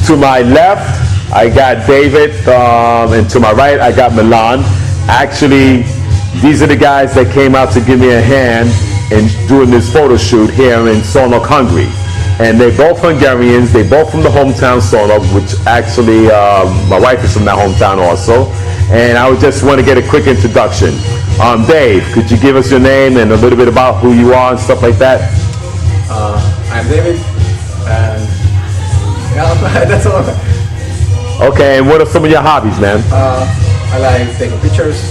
To my left, I got David, and to my right, I got Milan. Actually, these are the guys that came out to give me a hand in doing this photo shoot here in Szolnok, Hungary. And they're both Hungarians. They're both from the hometown Szolnok, which actually my wife is from that hometown also. And I would just want to get a quick introduction. Dave, could you give us your name and a little bit about who you are and stuff like that? I'm David, and yeah, that's all. Okay, and what are some of your hobbies, man? I like taking pictures.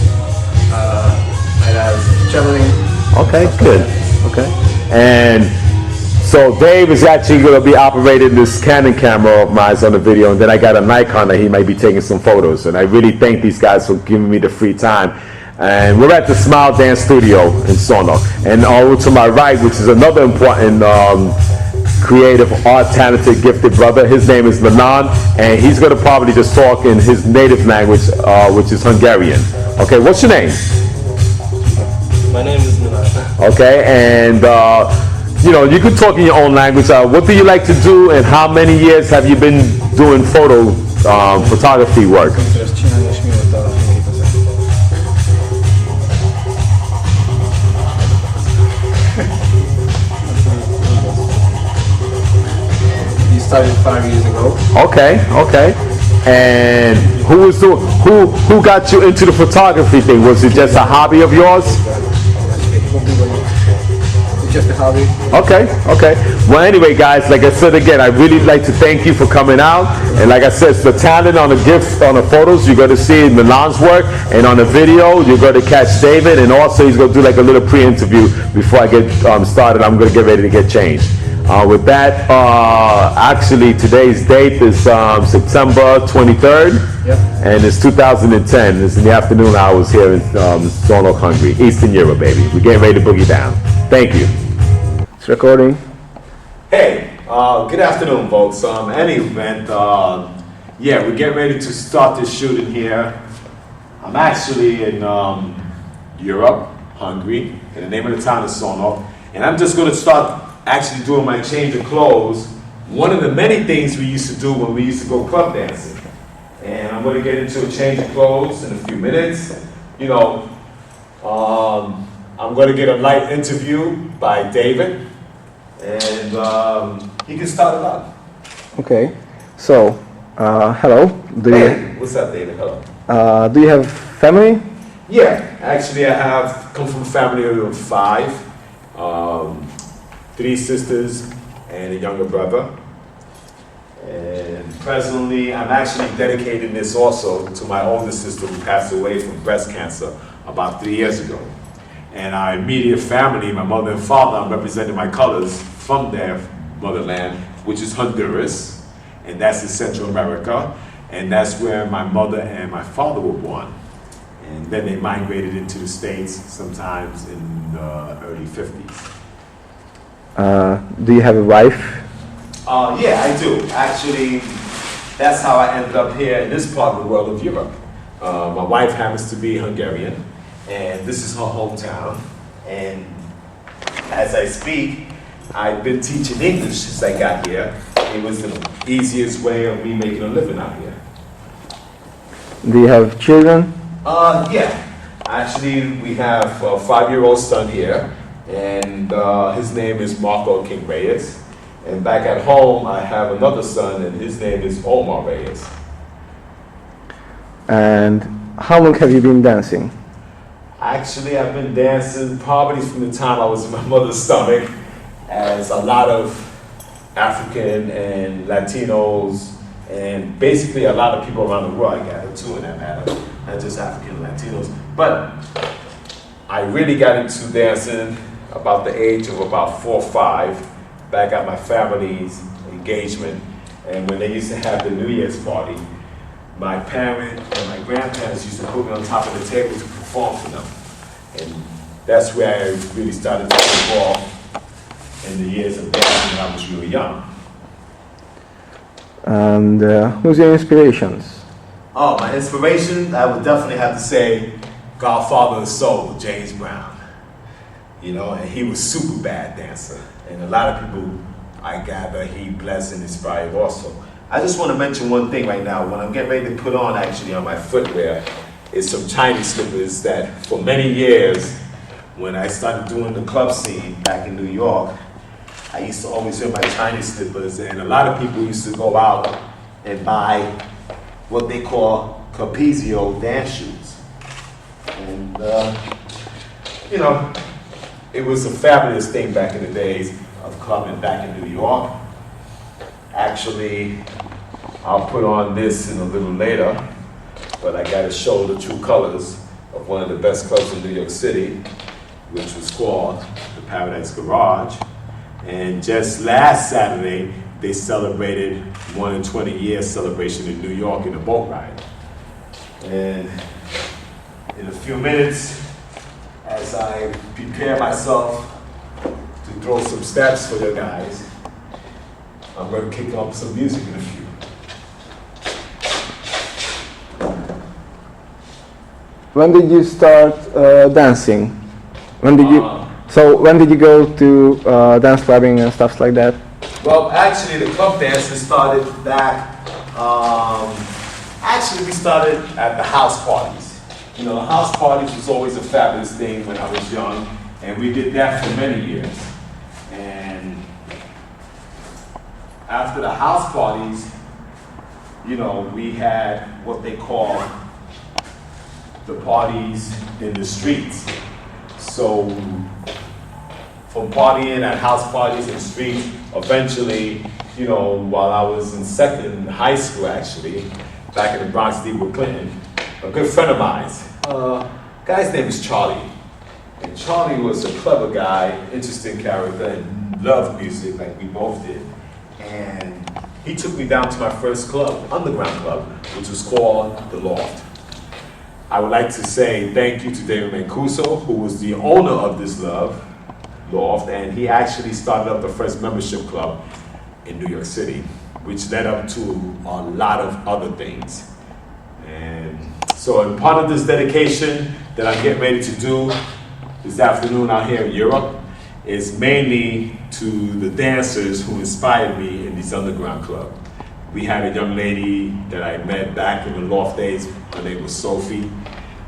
I like traveling. Okay, good. Okay. And so Dave is actually going to be operating this Canon camera of mine on the video, and then I got a Nikon that he might be taking some photos. And I really thank these guys for giving me the free time. And we're at the Smile Dance Studio in Szolnok. And over to my right, which is another important creative, art, talented, gifted brother. His name is Milan, and he's going to probably just talk in his native language, which is Hungarian. Okay, what's your name? My name is Milan. Okay, and you know, you can talk in your own language. What do you like to do, and how many years have you been doing photography work? Started 5 years ago. Okay, okay. And who got you into the photography thing? Was it just a hobby of yours? It's just a hobby. Okay, okay. Well, anyway, guys, like I said again, I really like to thank you for coming out. And like I said, it's the talent on the photos. You're going to see Milan's work, and on the video, you're going to catch David. And also, he's going to do like a little pre-interview before I get started. I'm going to get ready to get changed. With that, actually today's date is September 23rd, yep. And it's 2010. It's in the afternoon hours here in Szolnok, Hungary, Eastern Europe, baby. We're getting ready to boogie down. Thank you. It's recording. Hey, good afternoon, folks. Any event, yeah, we're getting ready to start this shooting here. I'm actually in Europe, Hungary, in the name of the town of Szolnok, and I'm just going to start actually doing my change of clothes. One of the many things we used to do when we used to go club dancing. And I'm going to get into a change of clothes in a few minutes. You know, I'm going to get a light interview by David, and he can start it out. Okay, so hello. What's up, David? Hello. Do you have family? Yeah, actually I come from a family of 5. 3 sisters and a younger brother. And presently, I'm actually dedicating this also to my older sister who passed away from breast cancer about 3 years ago. And our immediate family, my mother and father, I'm representing my colors from their motherland, which is Honduras, and that's in Central America. And that's where my mother and my father were born. And then they migrated into the States sometimes in the early 50s. Do you have a wife? Yeah, I do. Actually, that's how I ended up here in this part of the world of Europe. My wife happens to be Hungarian, and this is her hometown. And as I speak, I've been teaching English since I got here. It was the easiest way of me making a living out here. Do you have children? Yeah. Actually, we have a 5-year-old son here. And his name is Marco King Reyes. And back at home, I have another son, and his name is Omar Reyes. And how long have you been dancing? Actually, I've been dancing probably from the time I was in my mother's stomach, as a lot of African and Latinos, and basically a lot of people around the world I gather too in that matter, not just African and Latinos. But I really got into dancing about the age of about 4 or 5, back at my family's engagement. And when they used to have the New Year's party, my parent and my grandparents used to put me on top of the table to perform for them. And that's where I really started to involve in the years of dancing when I was really young. And who's your inspirations? Oh, my inspiration, I would definitely have to say Godfather of Soul, James Brown. You know, and he was super bad dancer. And a lot of people, I gather, he blessed and inspired also. I just want to mention one thing right now. When I'm getting ready to put on, actually, on my footwear, is some Chinese slippers that for many years, when I started doing the club scene back in New York, I used to always wear my Chinese slippers, and a lot of people used to go out and buy what they call Capezio dance shoes. And, you know, it was a fabulous thing back in the days of clubbing back in New York. Actually, I'll put on this in a little later, but I gotta show the true colors of one of the best clubs in New York City, which was called the Paradise Garage. And just last Saturday, they celebrated 120-year celebration in New York in a boat ride. And in a few minutes, as I prepare myself to throw some steps for you guys, I'm going to kick up some music in a few. When did you start dancing? When did you? So when did you go to dance clubbing and stuff like that? Well, actually, the club dances started back. Actually, we started at the house parties. You know, the house parties was always a fabulous thing when I was young, and we did that for many years. And after the house parties, you know, we had what they call the parties in the streets. So from partying at house parties in the streets, eventually, you know, while I was in high school actually, back in the Bronx, with Clinton, a good friend of mine, guy's name is Charlie. And Charlie was a clever guy, interesting character, and loved music like we both did. And he took me down to my first club, underground club, which was called The Loft. I would like to say thank you to David Mancuso, who was the owner of this loft, and he actually started up the first membership club in New York City, which led up to a lot of other things. And so in part of this dedication that I'm getting ready to do this afternoon out here in Europe is mainly to the dancers who inspired me in these underground clubs. We had a young lady that I met back in the Loft days. Her name was Sophie.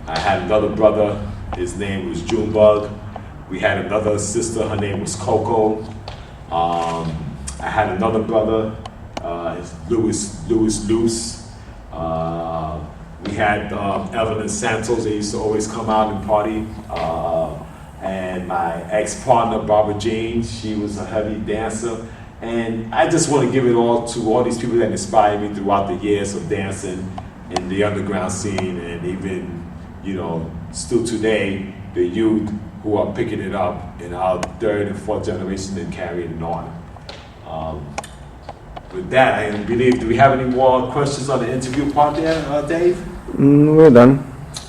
I had another brother. His name was Junebug. We had another sister. Her name was Coco. I had another brother, Louis Luce. We had Evelyn Santos. They used to always come out and party. And my ex-partner, Barbara Jean, she was a heavy dancer. And I just want to give it all to all these people that inspired me throughout the years of dancing in the underground scene, and even, you know, still today, the youth who are picking it up in our third and fourth generation and carrying it on. With that, I believe, do we have any more questions on the interview part there, Dave? We're done.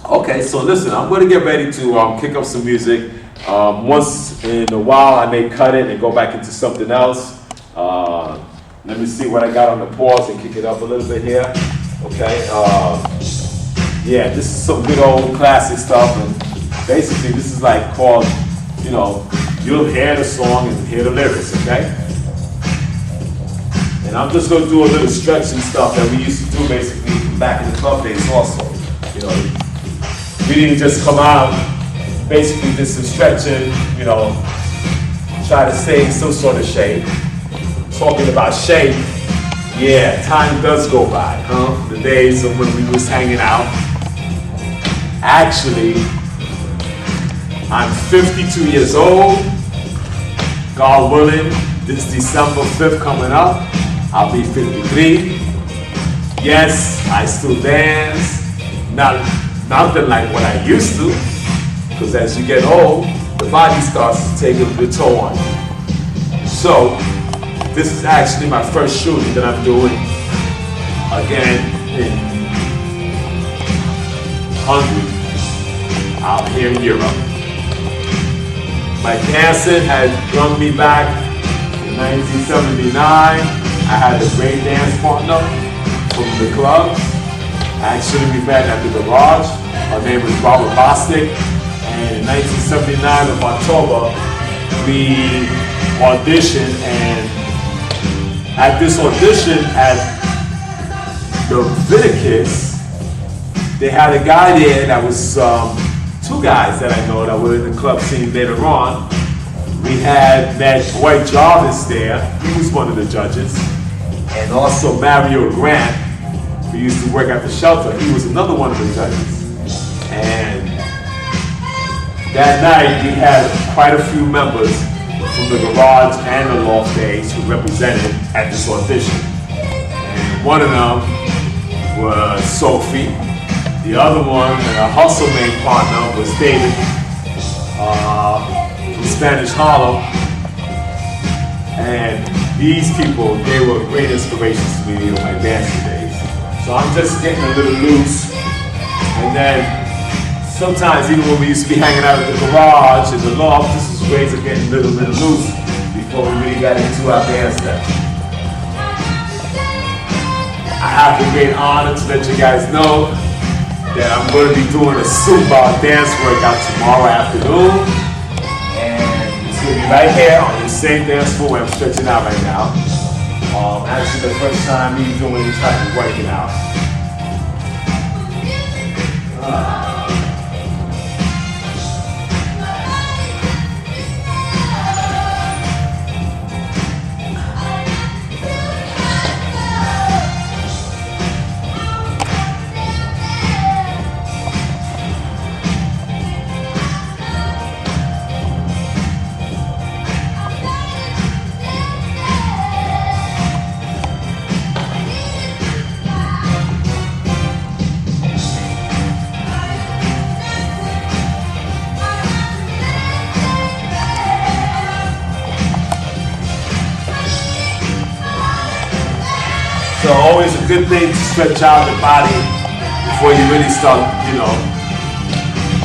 Okay, so listen, I'm going to get ready to kick up some music. Once in a while, I may cut it and go back into something else. Let me see what I got on the pause and kick it up a little bit here. Okay. Yeah, this is some good old classic stuff, and basically this is like called, you know, you'll hear the song and hear the lyrics, okay? And I'm just gonna do a little stretching stuff that we used to do basically back in the club days also. You know, we didn't just come out, basically did some stretching, you know, try to stay in some sort of shape. Talking about shape, yeah, time does go by, huh? The days of when we was hanging out. Actually, I'm 52 years old. God willing, this December 5th coming up, I'll be 53. Yes, I still dance. Nothing like what I used to, because as you get old, the body starts to take a bit toll on you. So, this is actually my first shooting that I'm doing, again, in Hungary, out here in Europe. My dancing had brought me back in 1979. I had a great dance partner from the club. Actually, we met at the garage. Her name was Barbara Bostic. And in 1979 of October, we auditioned, and at this audition at Leviticus, they had a guy there that was, two guys that I know that were in the club scene later on. We had met Dwight Jarvis there, he was one of the judges, and also Mario Grant, who used to work at the shelter, he was another one of the judges. And that night we had quite a few members from the garage and the loft days who represented at this audition. And one of them was Sophie. The other one, and our hustle main partner, was David from Spanish Harlem. And these people, they were great inspirations to me in my dancing days. So I'm just getting a little loose. And then sometimes even when we used to be hanging out at the garage and the loft, this was ways of getting a little loose before we really got into our dance steps. I have the great honor to let you guys know that I'm going to be doing a Zumba dance workout tomorrow afternoon. And it's going to be right here on the same dance floor where I'm stretching out right now. Actually the first time me doing this type of working out. So always a good thing to stretch out the body before you really start, you know,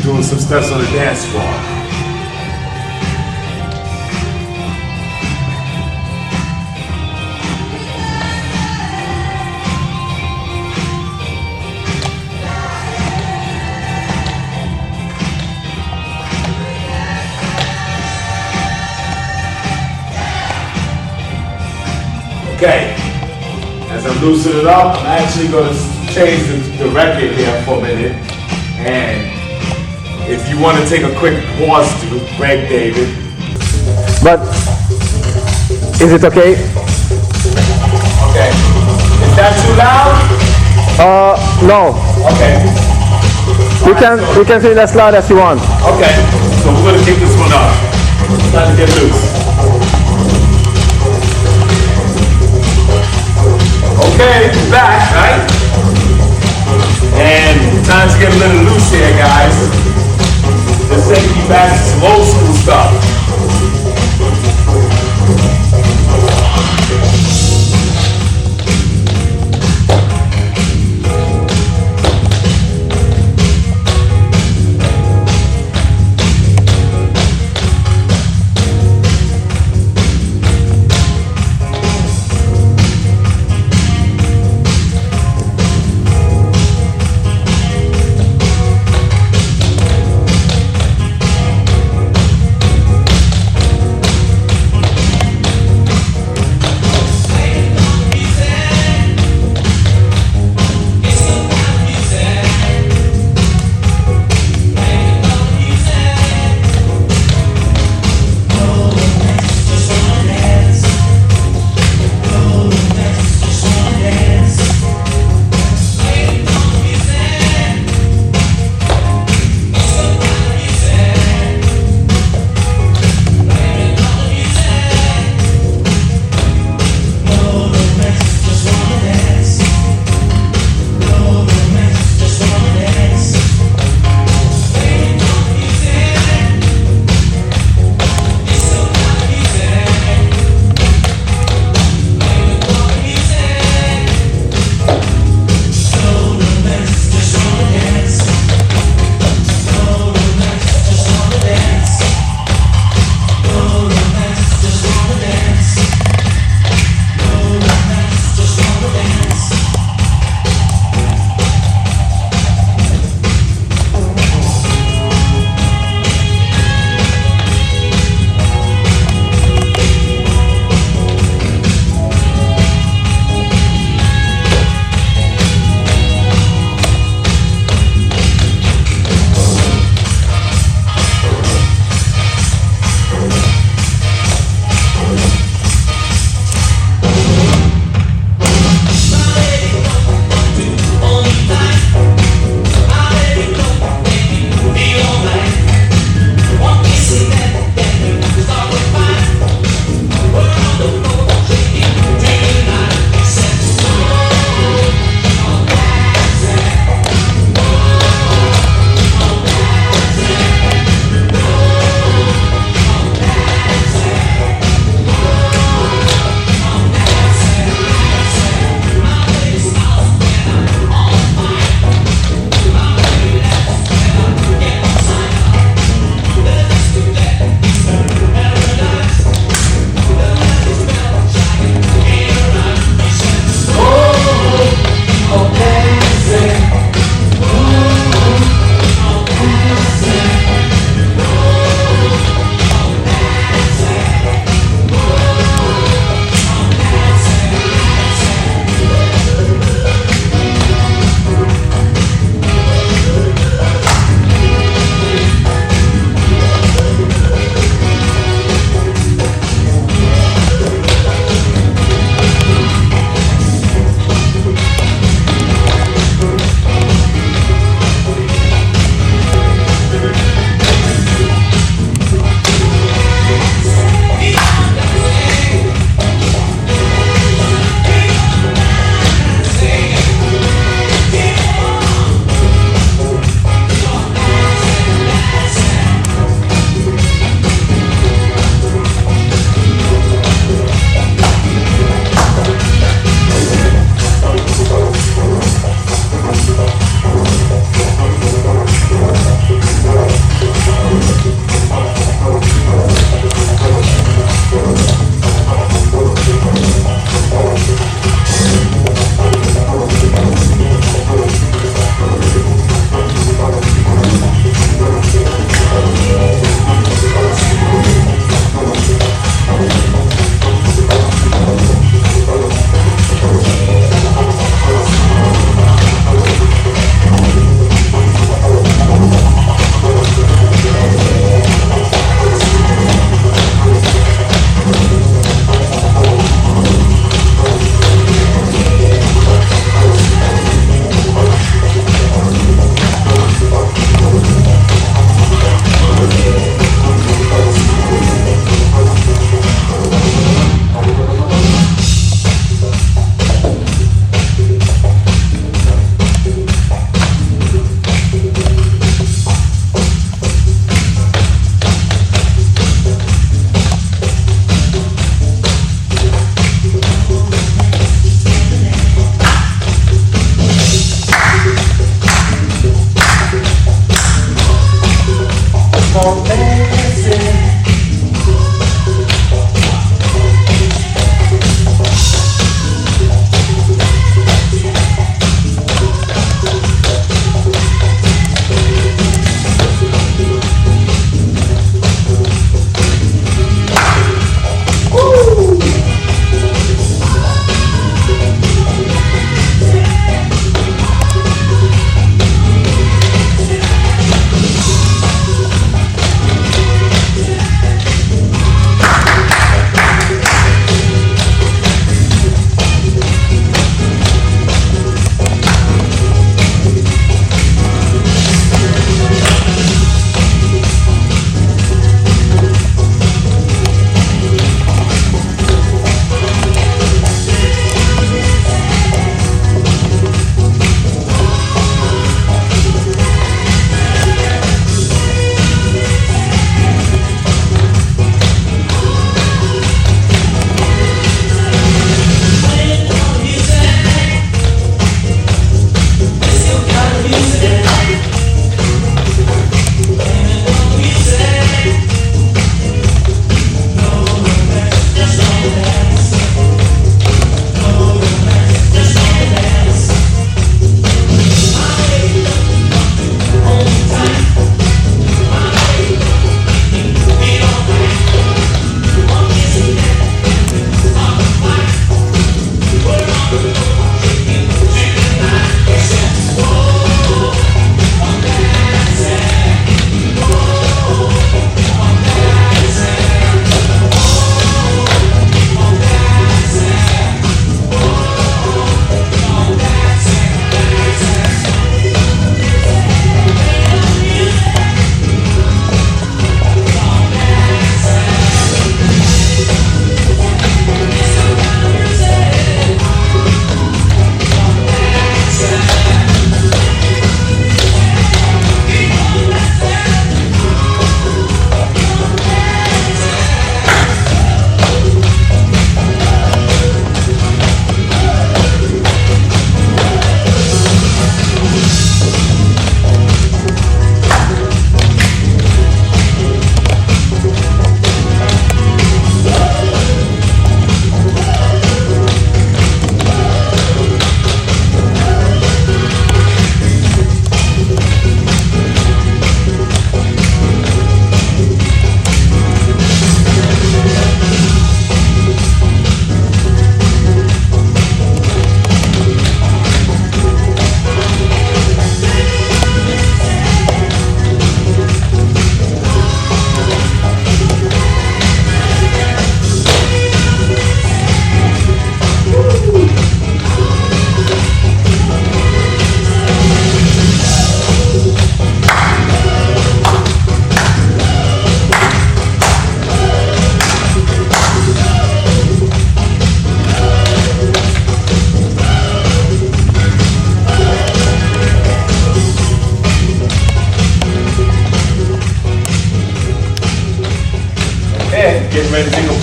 doing some steps on the dance floor. Okay. As I'm loosening it up, I'm actually going to change the record here for a minute. And if you want to take a quick pause to break David. But is it okay? Okay. Is that too loud? No. Okay. You can sing as loud as you want. Okay. So we're going to kick this one up. It's time to get loose. Okay, back, right? And time to get a little loose here, guys. Let's take you back to some old school stuff.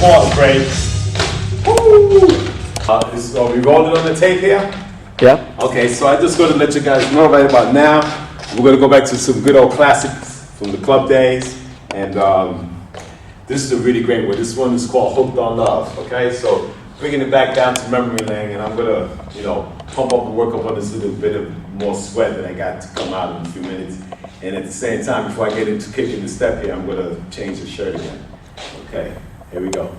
pause break. Woo! Are we rolling on the tape here? Yeah. Okay, so I just going to let you guys know right about now. We're going to go back to some good old classics from the club days. And this is a really great one. This one is called Hooked on Love. Okay, so bringing it back down to memory lane, and I'm going to, you know, pump up and work up on this little bit of more sweat that I got to come out in a few minutes. And at the same time, before I get into kicking the step here, I'm going to change the shirt again. Okay, here we go.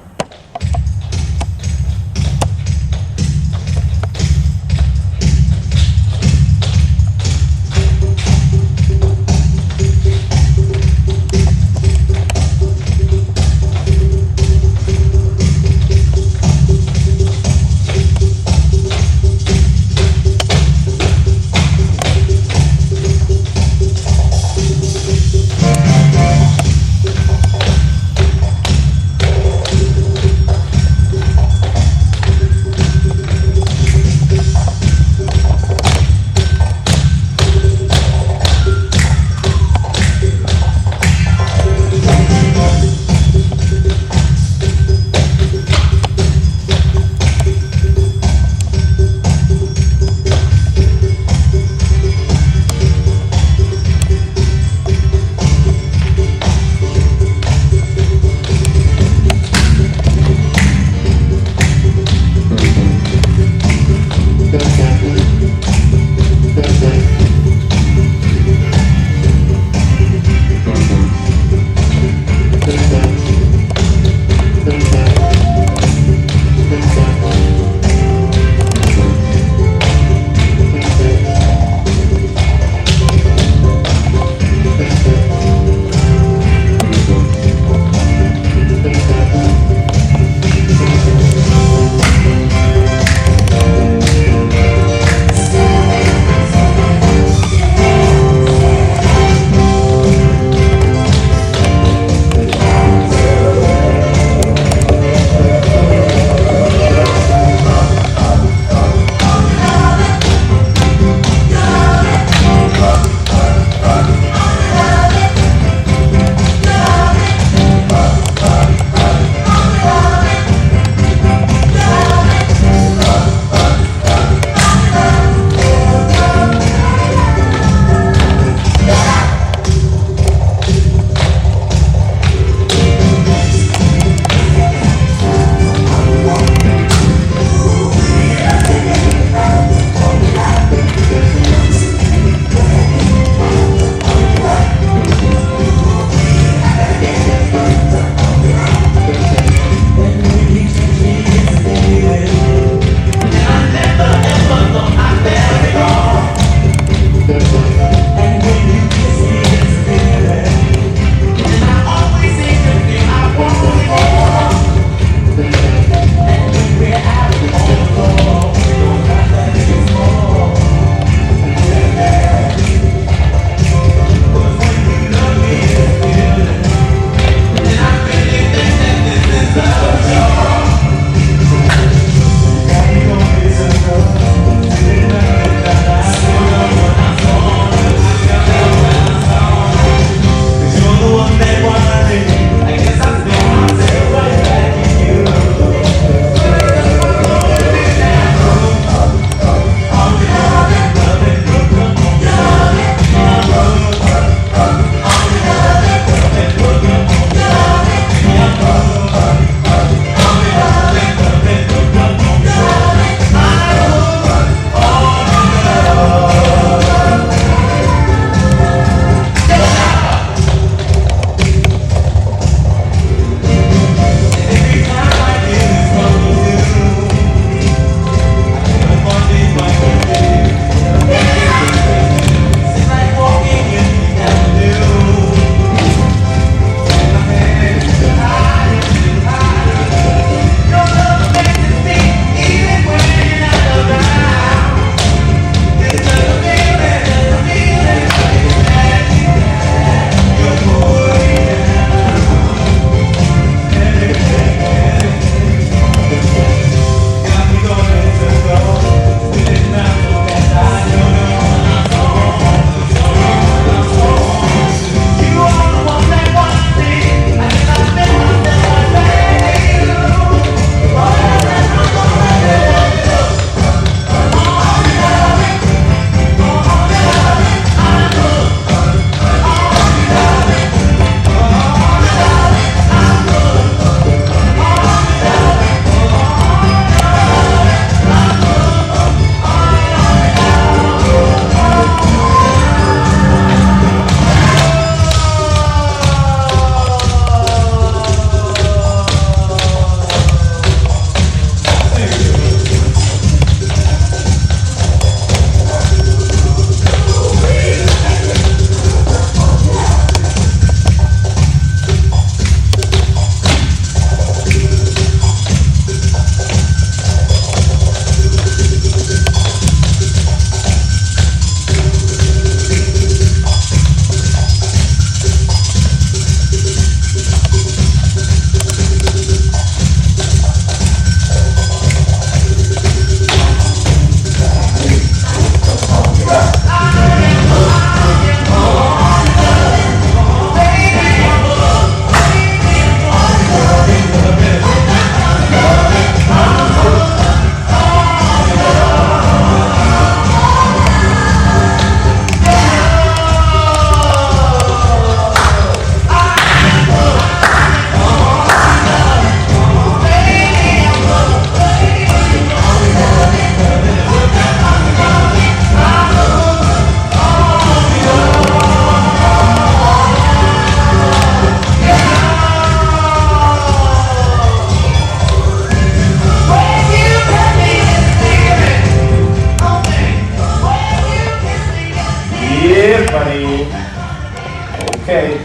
okay.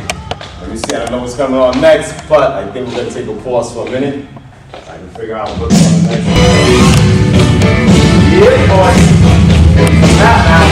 Let me see, I don't know what's coming on next, but I think we're gonna take a pause for a minute. So I can figure out what's on next. Yeah, boy. Now.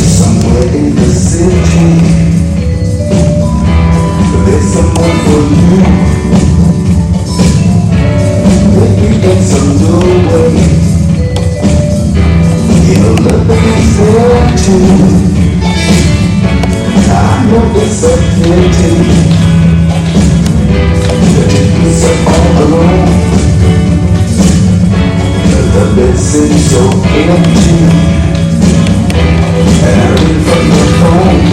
Somewhere in the city, there's someone for you. Maybe it's a new way. Your love is there too. I know it's a pity that you're so all alone. The bed seems so empty. And I read from the phone.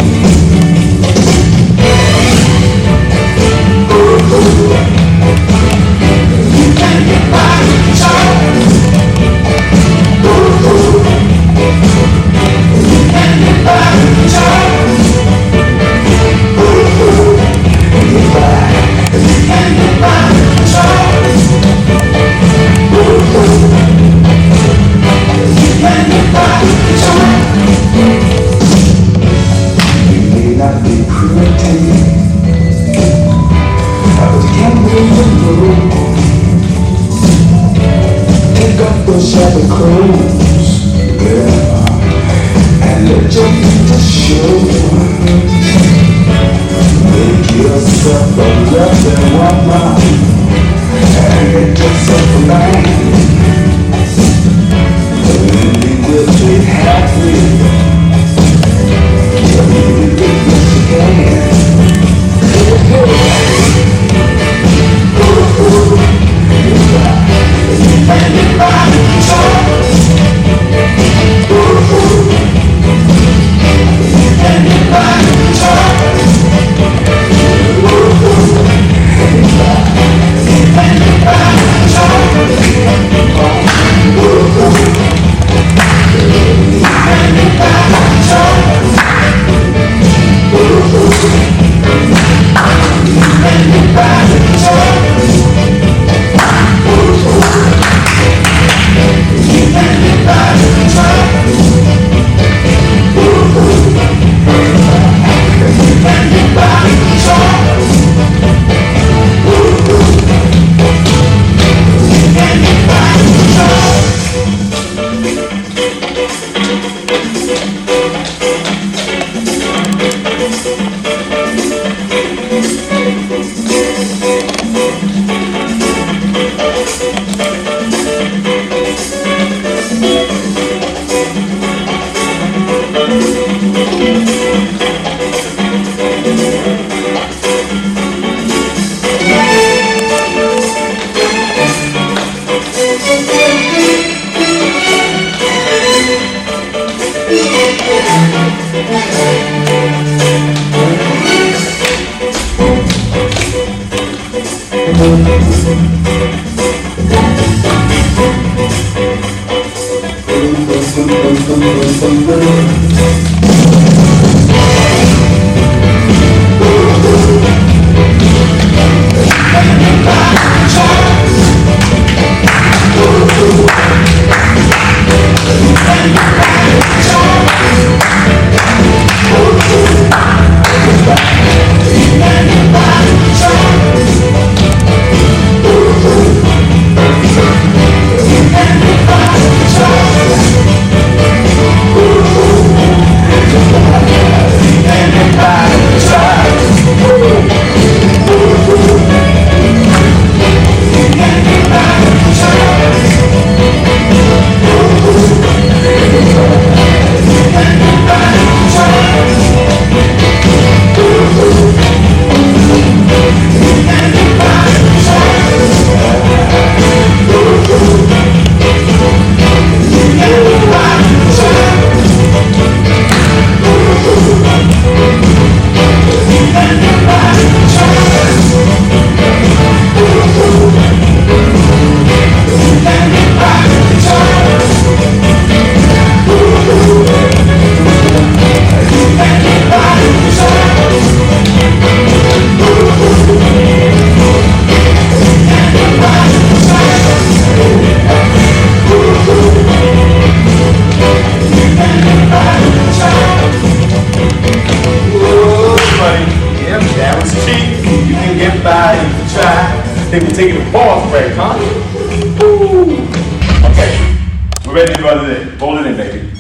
You can't get by with child. You can't get by with child. Get by. You can't get by with child. You can't get by with child. You may not be pretty, but you can't move the room. Take off those shabby clothes, girl, and let your feet show. Make yourself a lovely woman, and get yourself a man. And we will be happy. You can get by, you can try. They were taking a pause break, huh? Woo. Okay, we're ready to roll it in. Roll it in, baby.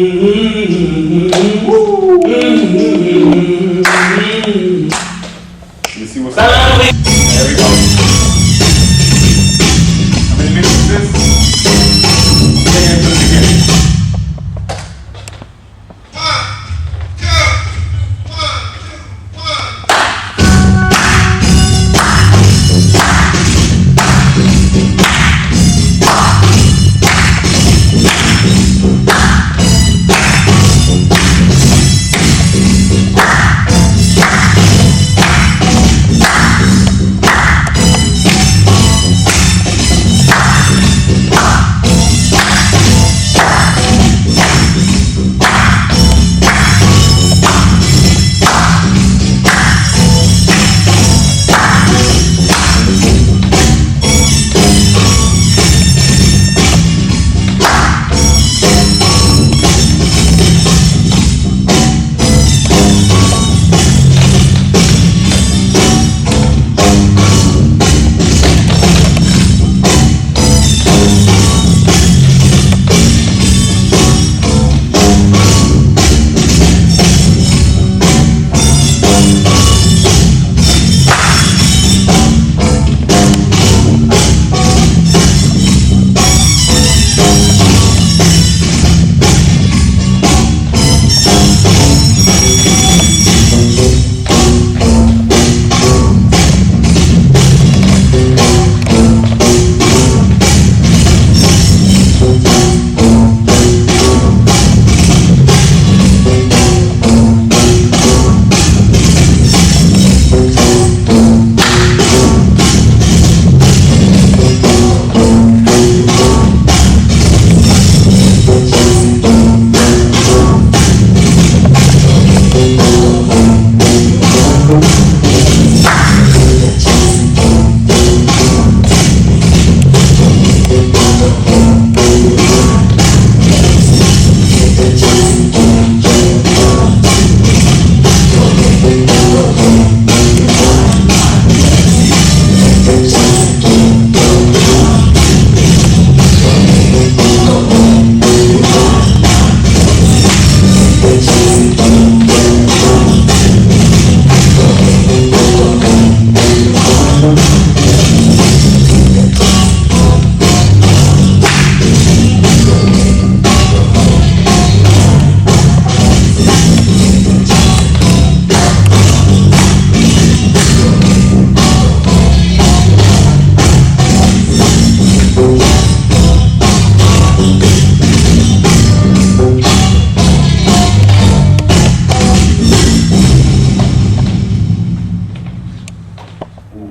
You see what's happening? There we go. How many minutes is this? Take it to the beginning.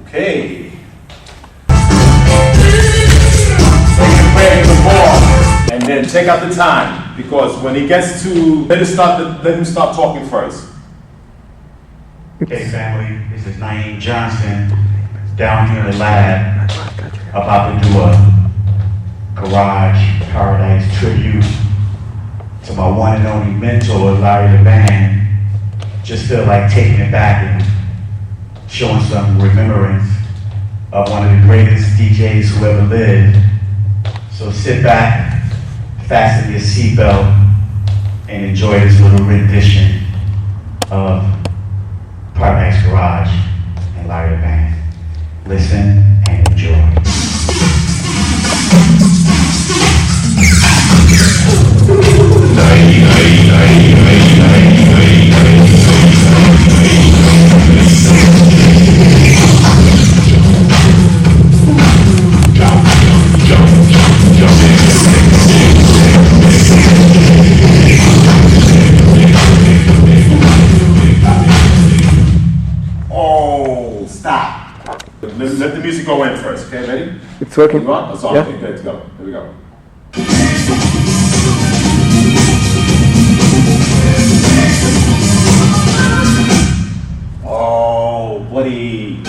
Okay. And then take out the time, because when he gets to, let him start talking first. Hey family, this is Naeem Johnson down here in the lab, about to do a garage paradise tribute to my one and only mentor, Larry the Band. Just feel like taking it back and showing some remembrance of one of the greatest DJs who ever lived. So sit back, fasten your seatbelt, and enjoy this little rendition of Paradise Garage and Larry the Band. Listen and enjoy. Oh, stop. Let the music go in first, okay? Ready? It's working. You want? That's all. Yeah. Okay, let's go. Here we go. Oh, buddy.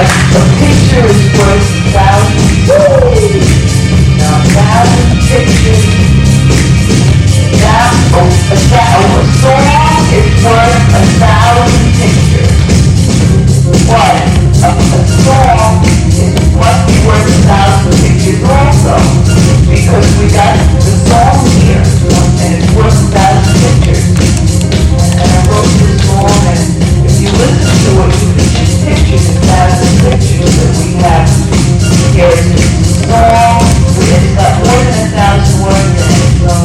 a picture is worth 1,000 words. Now 1,000 pictures. A song is worth 1,000 pictures. But a song must be worth 1,000 pictures also, because we got the song here, and it's worth 1,000 pictures. And I wrote this song, and if you listen to it, you can see pictures, 1,000 pictures that we have here. It's a song, it's got more than 1,000 words in it, so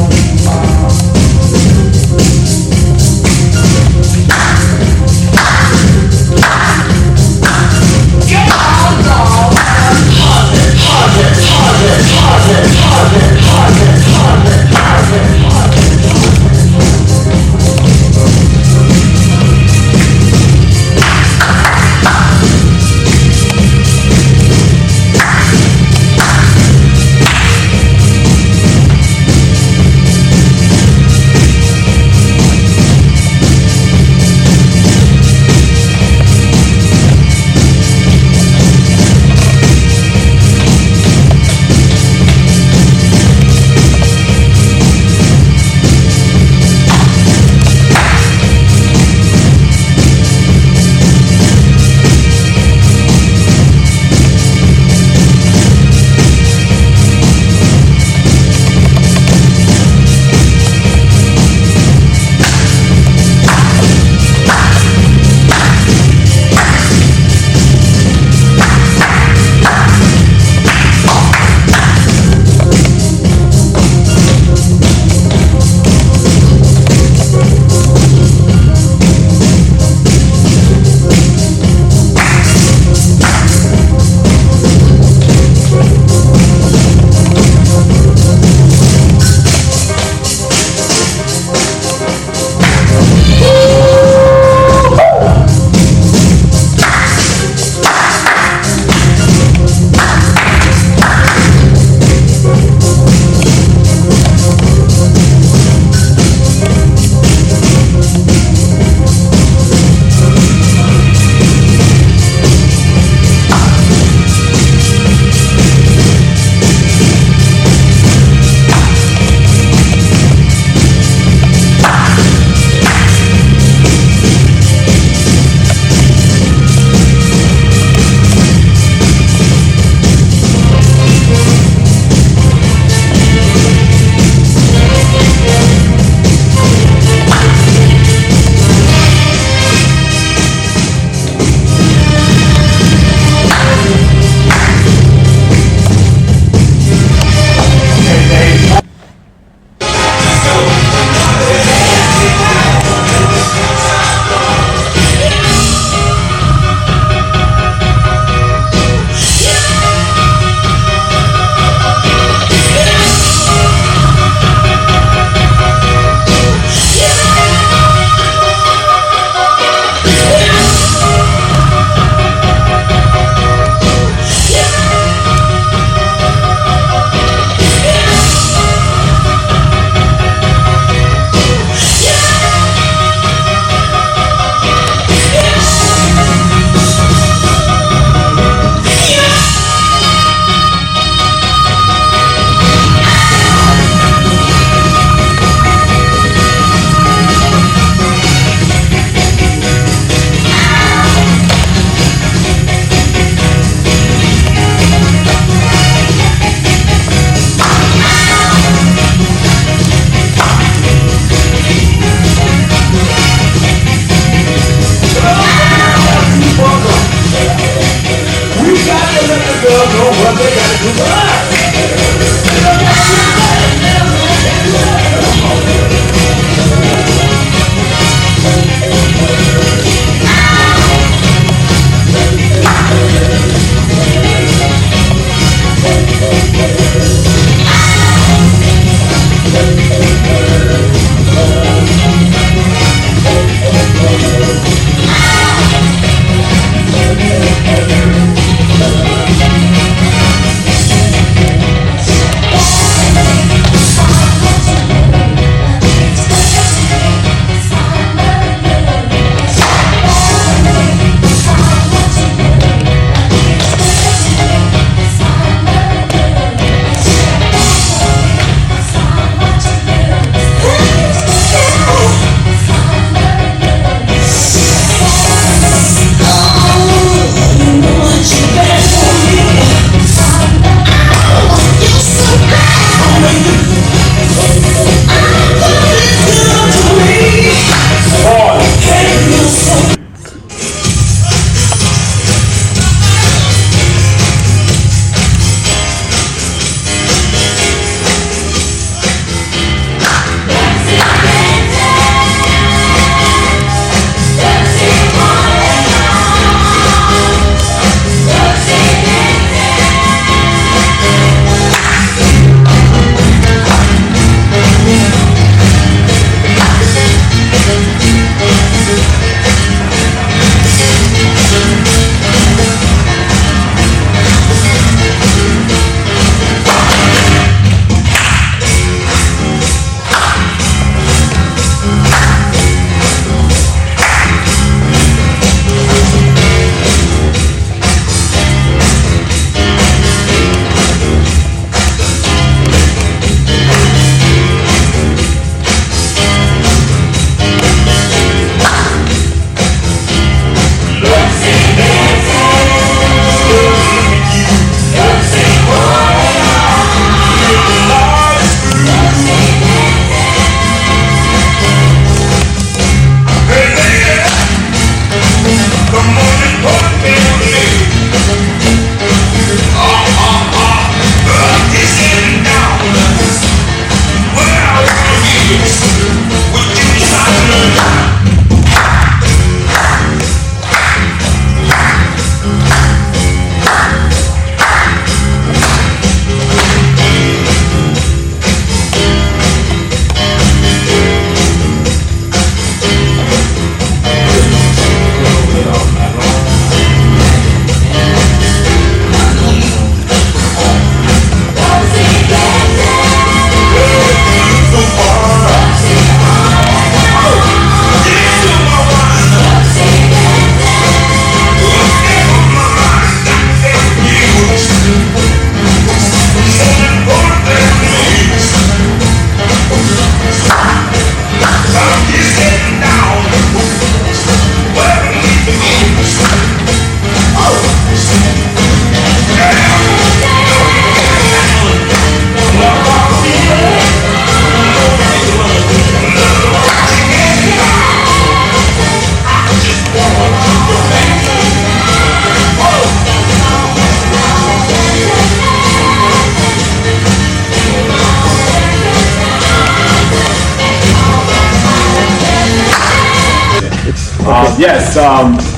Yes,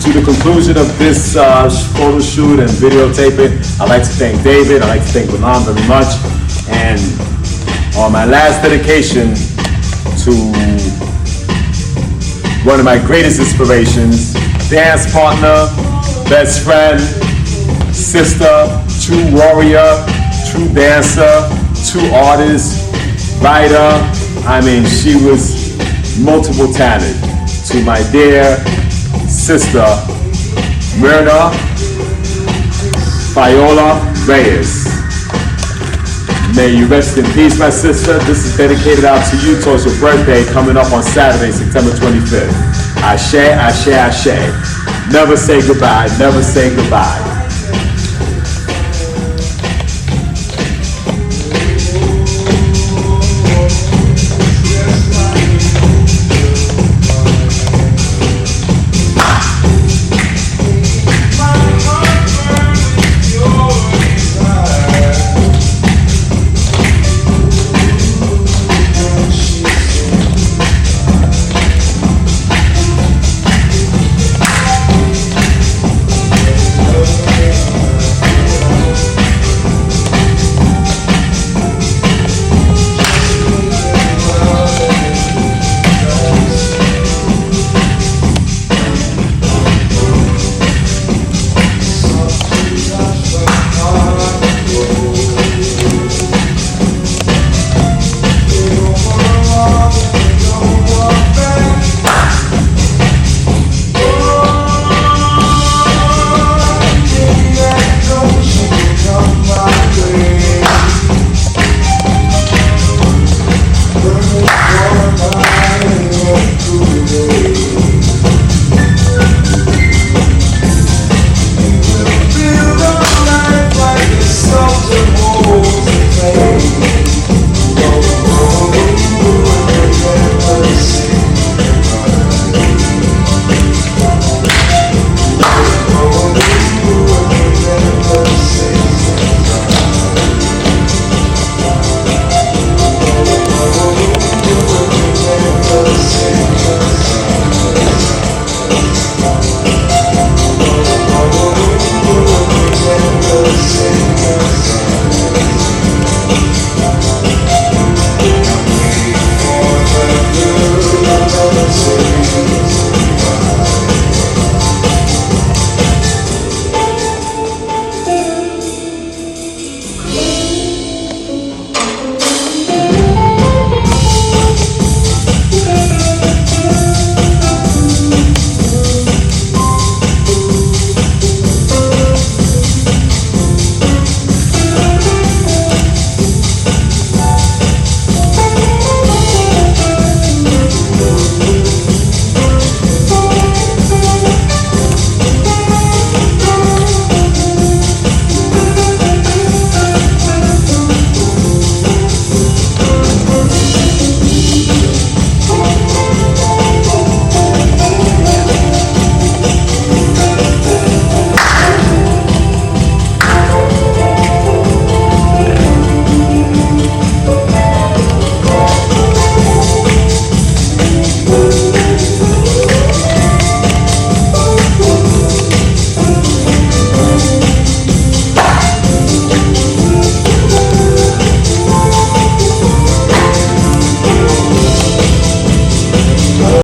to the conclusion of this photo shoot and videotaping, I'd like to thank David, I'd like to thank Balan very much, and on my last dedication to one of my greatest inspirations, dance partner, best friend, sister, true warrior, true dancer, true artist, writer. I mean, she was multiple talented. To my dear sister, Myrna Viola Reyes. May you rest in peace, my sister. This is dedicated out to you towards your birthday coming up on Saturday, September 25th. Ashe, ashe, ashe. Never say goodbye, never say goodbye.